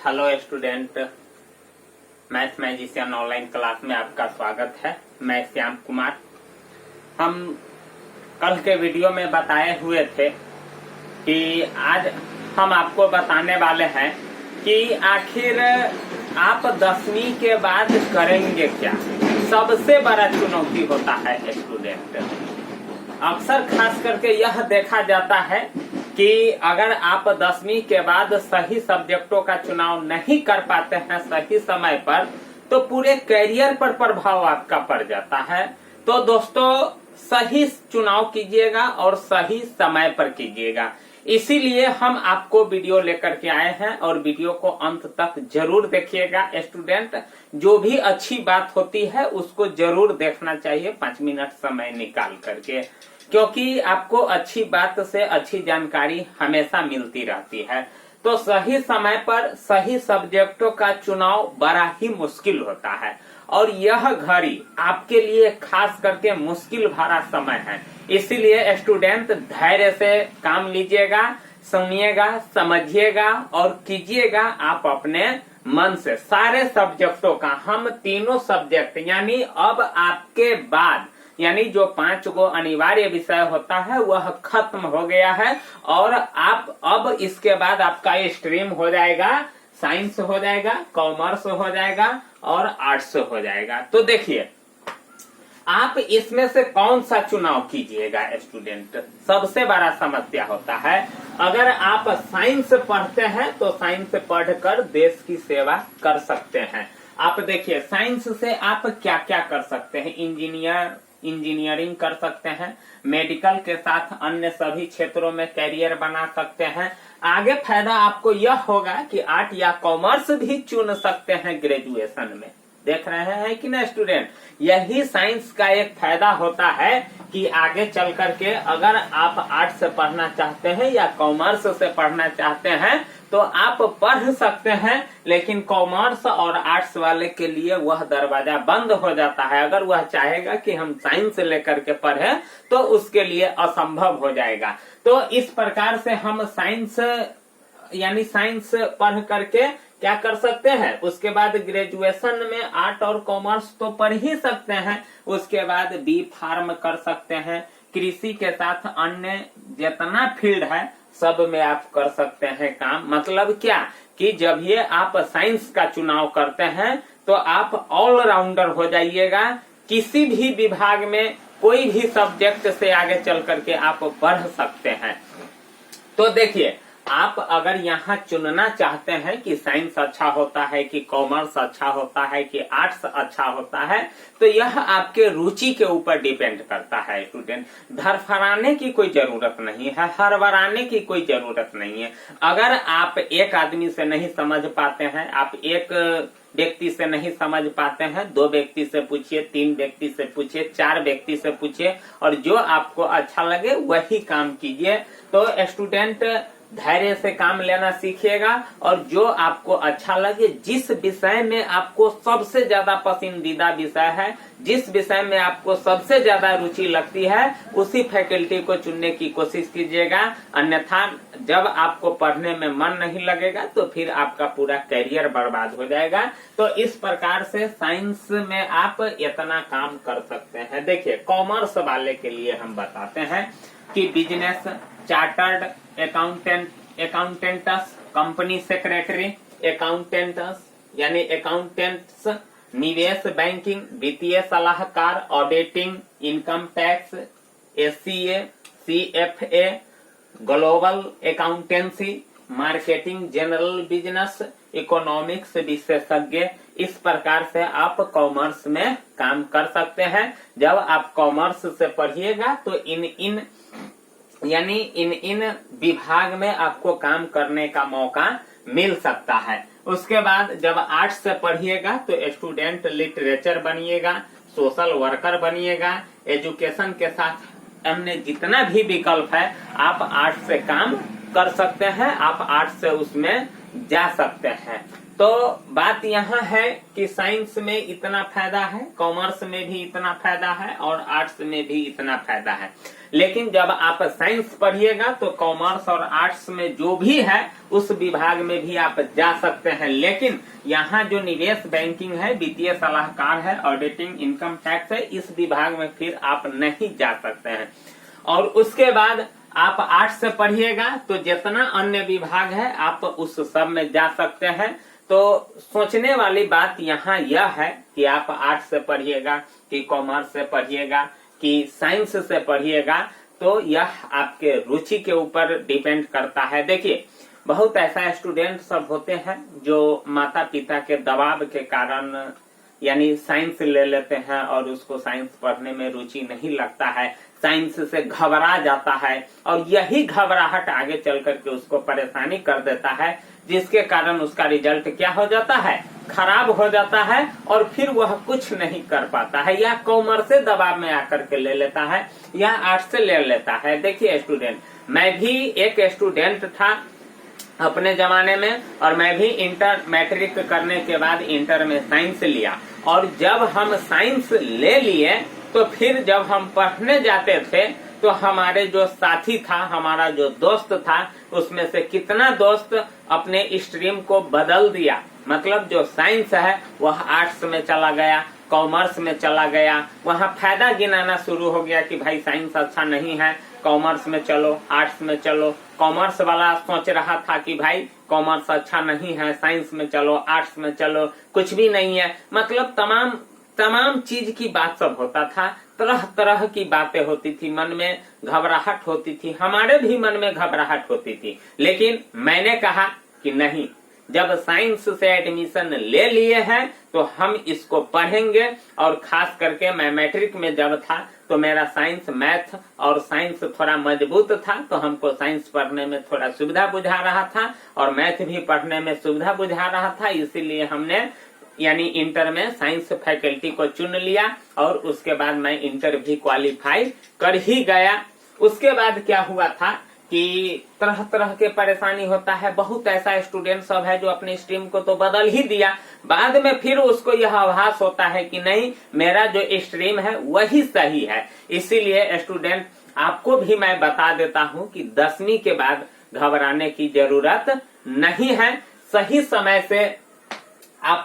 Hello student, math magician online class में आपका स्वागत है। मैं श्याम कुमार। हम कल के वीडियो में बताए हुए थे कि आज हम आपको बताने वाले हैं कि आखिर आप 10वीं के बाद करेंगे क्या। सबसे बड़ा चुनौती होता है स्टूडेंट। अक्सर खास करके यह देखा जाता है कि अगर आप 10वीं के बाद सही सब्जेक्टों का चुनाव नहीं कर पाते हैं सही समय पर, तो पूरे करियर पर प्रभाव आपका पड़ जाता है। तो दोस्तों, सही चुनाव कीजिएगा और सही समय पर कीजिएगा। इसीलिए हम आपको वीडियो लेकर के आए हैं और वीडियो को अंत तक जरूर देखिएगा स्टूडेंट। जो भी अच्छी बात होती है उसको जरूर देखना चाहिए 5 मिनट समय निकाल करके, क्योंकि आपको अच्छी बात से अच्छी जानकारी हमेशा मिलती रहती है। तो सही समय पर सही सब्जेक्टों का चुनाव बड़ा ही मुश्किल होता है और यह घड़ी आपके लिए खास करके मुश्किल भरा समय है। इसीलिए स्टूडेंट धैर्य से काम लीजिएगा, सुनिएगा, समझिएगा और कीजिएगा आप अपने मन से। सारे सब्जेक्टों का हम तीनों सब्जेक्ट यानी अब आपके बाद यानी जो 5 गो अनिवार्य विषय होता है वह खत्म हो गया है और आप अब इसके बाद आपका स्ट्रीम हो जाएगा, साइंस हो जाएगा, कॉमर्स हो जाएगा और आर्ट्स हो जाएगा। तो देखिए, आप इसमें से कौन सा चुनाव कीजिएगा स्टूडेंट, सबसे बड़ा समस्या होता है। अगर आप साइंस पढ़ते हैं तो साइंस पढ़कर देश की सेवा कर सकते हैं। आप देखिए, साइंस से आप क्या क्या कर सकते हैं। इंजीनियरिंग कर सकते हैं, मेडिकल के साथ अन्य सभी क्षेत्रों में करियर बना सकते हैं। आगे फायदा आपको यह होगा कि आर्ट या कॉमर्स भी चुन सकते हैं ग्रेजुएशन में। देख रहे हैं कि ना स्टूडेंट, यही साइंस का एक फायदा होता है कि आगे चल करके अगर आप आर्ट से पढ़ना चाहते हैं या कॉमर्स से पढ़ना चाहते हैं तो आप पढ़ सकते हैं, लेकिन कॉमर्स और आर्ट्स वाले के लिए वह दरवाजा बंद हो जाता है। अगर वह चाहेगा कि हम साइंस लेकर के पढ़ें तो उसके लिए असंभव हो जाएगा। तो इस प्रकार से हम साइंस पढ़ करके क्या कर सकते हैं, उसके बाद ग्रेजुएशन में आर्ट और कॉमर्स तो पढ़ ही सकते हैं। उसके बाद बी फार्म कर सकते हैं। कृषि के साथ अन्य जितना फील्ड है सब में आप कर सकते हैं काम। मतलब क्या कि जब ये आप साइंस का चुनाव करते हैं तो आप ऑलराउंडर हो जाइएगा। किसी भी विभाग में कोई भी सब्जेक्ट से आगे चल करके आप बढ़ सकते हैं। तो देखिए, आप अगर यहाँ चुनना चाहते हैं कि साइंस अच्छा होता है कि कॉमर्स अच्छा होता है कि आर्ट्स अच्छा होता है, तो यह आपके रुचि के ऊपर डिपेंड करता है स्टूडेंट। धरफराने की कोई जरूरत नहीं है, हड़बड़ाने की कोई जरूरत नहीं है। अगर आप एक आदमी से नहीं समझ पाते हैं, आप एक व्यक्ति से नहीं समझ पाते हैं, 2 व्यक्ति से पूछिए, 3 व्यक्ति से पूछिए, 4 व्यक्ति से पूछिए और जो आपको अच्छा लगे वही काम कीजिए। तो स्टूडेंट धैर्य से काम लेना सीखिएगा और जो आपको अच्छा लगे, जिस विषय में आपको सबसे ज्यादा पसंदीदा विषय है, जिस विषय में आपको सबसे ज्यादा रुचि लगती है, उसी फैकल्टी को चुनने की कोशिश कीजिएगा। अन्यथा जब आपको पढ़ने में मन नहीं लगेगा तो फिर आपका पूरा करियर बर्बाद हो जाएगा। तो इस प्रकार से साइंस में आप इतना काम कर सकते हैं। देखिए, कॉमर्स वाले के लिए हम बताते हैं कि business, chartered accountants, company secretary, accountants यानी अकाउंटेंट्स, निवेश बैंकिंग, वित्तीय सलाहकार, auditing, income tax, SCA, CFA, global accountancy, marketing, general business, economics विशेषज्ञ। इस प्रकार से आप कॉमर्स में काम कर सकते हैं। जब आप कॉमर्स से पढ़िएगा तो इन विभाग में आपको काम करने का मौका मिल सकता है। उसके बाद जब आर्ट्स से पढ़िएगा तो स्टूडेंट लिटरेचर बनिएगा, सोशल वर्कर बनिएगा। एजुकेशन के साथ अन्य जितना भी विकल्प है आप आर्ट्स से काम कर सकते हैं, आप आर्ट्स से उसमें जा सकते हैं। तो बात यहाँ है कि साइंस में इतना फायदा है, कॉमर्स में भी इतना फायदा है और आर्ट्स में भी इतना फायदा है। लेकिन जब आप साइंस पढ़िएगा तो कॉमर्स और आर्ट्स में जो भी है उस विभाग में भी आप जा सकते हैं। लेकिन यहाँ जो निवेश बैंकिंग है, वित्तीय सलाहकार है, ऑडिटिंग, इनकम टैक्स है, इस विभाग में फिर आप नहीं जा सकते हैं। और उसके बाद आप आर्ट्स से पढ़िएगा तो जितना अन्य विभाग है आप उस सब में जा सकते हैं। तो सोचने वाली बात यहाँ यह है कि आप आर्ट्स से पढ़िएगा कि कॉमर्स से पढ़िएगा कि साइंस से पढ़िएगा, तो यह आपके रुचि के ऊपर डिपेंड करता है। देखिए, बहुत ऐसा स्टूडेंट सब होते हैं जो माता पिता के दबाव के कारण यानी साइंस ले लेते हैं और उसको साइंस पढ़ने में रुचि नहीं लगता है, साइंस से घबरा जाता है और यही घबराहट आगे चल करके उसको परेशानी कर देता है, जिसके कारण उसका रिजल्ट क्या हो जाता है, खराब हो जाता है और फिर वह कुछ नहीं कर पाता है, या कॉमर्स से दबाव में आकर के ले लेता है या आर्ट्स से ले लेता है। देखिए स्टूडेंट, मैं भी एक स्टूडेंट था अपने जमाने में, और मैं भी इंटर मैट्रिक करने के बाद इंटर में साइंस लिया, और जब हम साइंस ले लिए तो फिर जब हम पढ़ने जाते थे तो हमारे जो साथी था, हमारा जो दोस्त था, उसमें से कितना दोस्त अपने स्ट्रीम को बदल दिया। मतलब जो साइंस है वह आर्ट्स में चला गया, कॉमर्स में चला गया, वहाँ फायदा गिनाना शुरू हो गया कि भाई साइंस अच्छा नहीं है, कॉमर्स में चलो, आर्ट्स में चलो। कॉमर्स वाला सोच रहा था कि भाई कॉमर्स अच्छा नहीं है, साइंस में चलो, आर्ट्स में चलो, कुछ भी नहीं है। मतलब तमाम चीज की बात सब होता था, तरह तरह की बातें होती थी, मन में घबराहट होती थी, हमारे भी मन में घबराहट होती थी। लेकिन मैंने कहा कि नहीं, जब साइंस से एडमिशन ले लिए हैं तो हम इसको पढ़ेंगे। और खास करके मैं मैट्रिक में जब था तो मेरा साइंस, मैथ और साइंस थोड़ा मजबूत था, तो हमको साइंस पढ़ने में थोड़ा सुविधा बुझा रहा था और मैथ भी पढ़ने में सुविधा बुझा रहा था। इसीलिए हमने यानी इंटर में साइंस फैकल्टी को चुन लिया और उसके बाद मैं इंटर भी क्वालिफाई कर ही गया। उसके बाद क्या हुआ था कि तरह तरह के परेशानी होता है। बहुत ऐसा स्टूडेंट सब है जो अपनी स्ट्रीम को तो बदल ही दिया, बाद में फिर उसको यह आभास होता है कि नहीं, मेरा जो स्ट्रीम है वही सही है। इसीलिए स्टूडेंट, आपको भी मैं बता देता हूं कि 10वीं के बाद घबराने की जरूरत नहीं है। सही समय से आप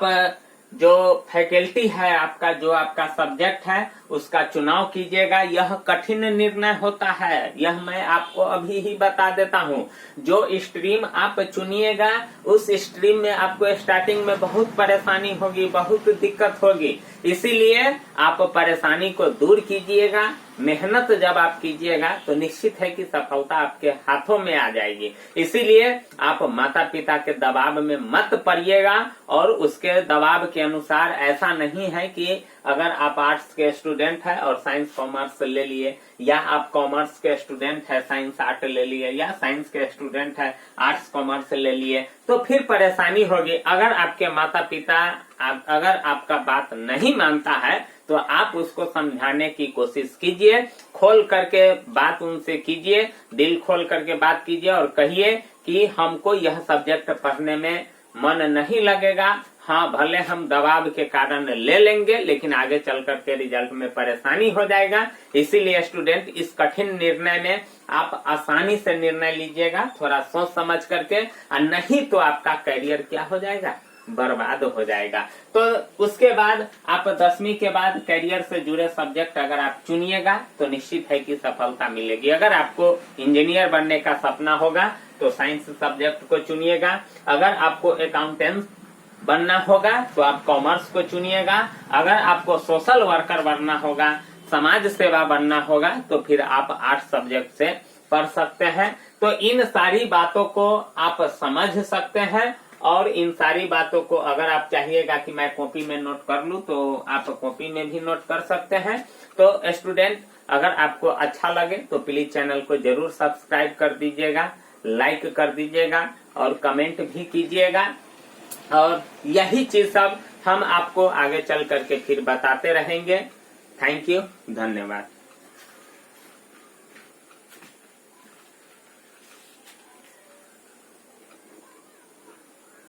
जो फैकल्टी है, आपका जो आपका सब्जेक्ट है, उसका चुनाव कीजिएगा। यह कठिन निर्णय होता है, यह मैं आपको अभी ही बता देता हूँ। जो स्ट्रीम आप चुनिएगा उस स्ट्रीम में आपको स्टार्टिंग में बहुत परेशानी होगी, बहुत दिक्कत होगी। इसीलिए आप परेशानी को दूर कीजिएगा। मेहनत जब आप कीजिएगा तो निश्चित है कि सफलता आपके हाथों में आ जाएगी। इसीलिए आप माता पिता के दबाव में मत पड़िएगा, और उसके दबाव के अनुसार ऐसा नहीं है कि अगर आप आर्ट्स के स्टूडेंट है और साइंस कॉमर्स ले लिए, या आप कॉमर्स के स्टूडेंट है साइंस आर्ट ले लिए, या साइंस के स्टूडेंट है आर्ट्स कॉमर्स ले लिए, तो फिर परेशानी होगी। अगर आपके माता पिता अगर आपका बात नहीं मानता है तो आप उसको समझाने की कोशिश कीजिए, खोल करके बात उनसे कीजिए, दिल खोल करके बात कीजिए और कहिए कि हमको यह सब्जेक्ट पढ़ने में मन नहीं लगेगा। हाँ, भले हम दबाव के कारण ले लेंगे, लेकिन आगे चल करके रिजल्ट में परेशानी हो जाएगा। इसीलिए स्टूडेंट, इस कठिन निर्णय में आप आसानी से निर्णय लीजिएगा, थोड़ा सोच समझ करके, और नहीं तो आपका करियर क्या हो जाएगा, बर्बाद हो जाएगा। तो उसके बाद आप 10वीं के बाद करियर से जुड़े सब्जेक्ट अगर आप चुनिएगा तो निश्चित है कि सफलता मिलेगी। अगर आपको इंजीनियर बनने का सपना होगा तो साइंस सब्जेक्ट को चुनिएगा। अगर आपको अकाउंटेंट बनना होगा तो आप कॉमर्स को चुनिएगा। अगर आपको सोशल वर्कर बनना होगा, समाज सेवा बनना होगा, तो फिर आप आर्ट्स सब्जेक्ट से पढ़ सकते हैं। तो इन सारी बातों को आप समझ सकते हैं, और इन सारी बातों को अगर आप चाहिएगा कि मैं कॉपी में नोट कर लूं तो आप कॉपी में भी नोट कर सकते हैं। तो स्टूडेंट, अगर आपको अच्छा लगे तो प्लीज चैनल को जरूर सब्सक्राइब कर दीजिएगा, लाइक कर दीजिएगा और कमेंट भी कीजिएगा। और यही चीज सब हम आपको आगे चल करके फिर बताते रहेंगे। थैंक यू, धन्यवाद।